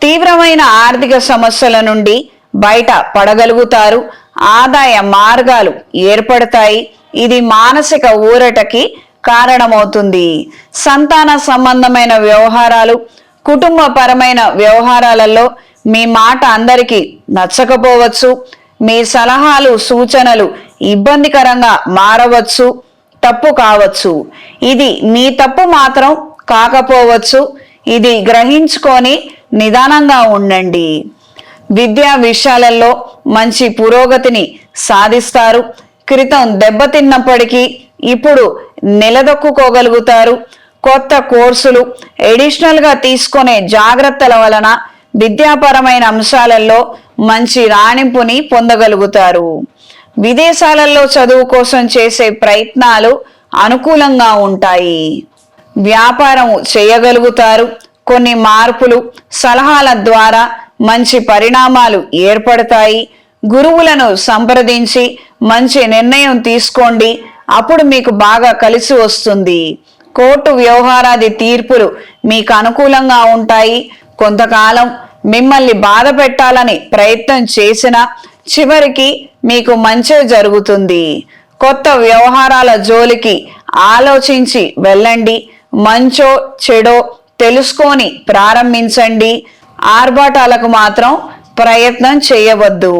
తీవ్రమైన ఆర్థిక సమస్యల నుండి బయట పడగలుగుతారు. ఆదాయ మార్గాలు ఏర్పడతాయి. ఇది మానసిక ఊరటకి కారణమవుతుంది. సంతాన సంబంధమైన వ్యవహారాలు, కుటుంబపరమైన వ్యవహారాలలో మీ మాట అందరికీ నచ్చకపోవచ్చు. మీ సలహాలు, సూచనలు ఇబ్బందికరంగా మారవచ్చు, తప్పు కావచ్చు. ఇది మీ తప్పు మాత్రం కాకపోవచ్చు. ఇది గ్రహించుకొని నిదానంగా ఉండండి. విద్యా విషయాలలో మంచి పురోగతిని సాధిస్తారు. క్రితం దెబ్బతిన్నప్పటికీ ఇప్పుడు నిలదొక్కుకోగలుగుతారు. కొత్త కోర్సులు, ఎడిషనల్గా తీసుకునే జాగ్రత్తల వలన విద్యాపరమైన అంశాలలో మంచి రాణింపుని పొందగలుగుతారు. విదేశాలలో చదువు కోసం చేసే ప్రయత్నాలు అనుకూలంగా ఉంటాయి. వ్యాపారం చేయగలుగుతారు. కొన్ని మార్పులు, సలహాల ద్వారా మంచి పరిణామాలు ఏర్పడతాయి. గురువులను సంప్రదించి మంచి నిర్ణయం తీసుకోండి. అప్పుడు మీకు బాగా కలిసి వస్తుంది. కోర్టు వ్యవహారాది తీర్పులు మీకు అనుకూలంగా ఉంటాయి. కొంతకాలం మిమ్మల్ని బాధ పెట్టాలని ప్రయత్నం చేసినా చివరికి మీకు మంచి జరుగుతుంది. కొత్త వ్యవహారాల జోలికి ఆలోచించి వెళ్ళండి. మంచో చెడో తెలుసుకొని ప్రారంభించండి. ఆర్భాటాలకు మాత్రం ప్రయత్నం చేయవద్దు.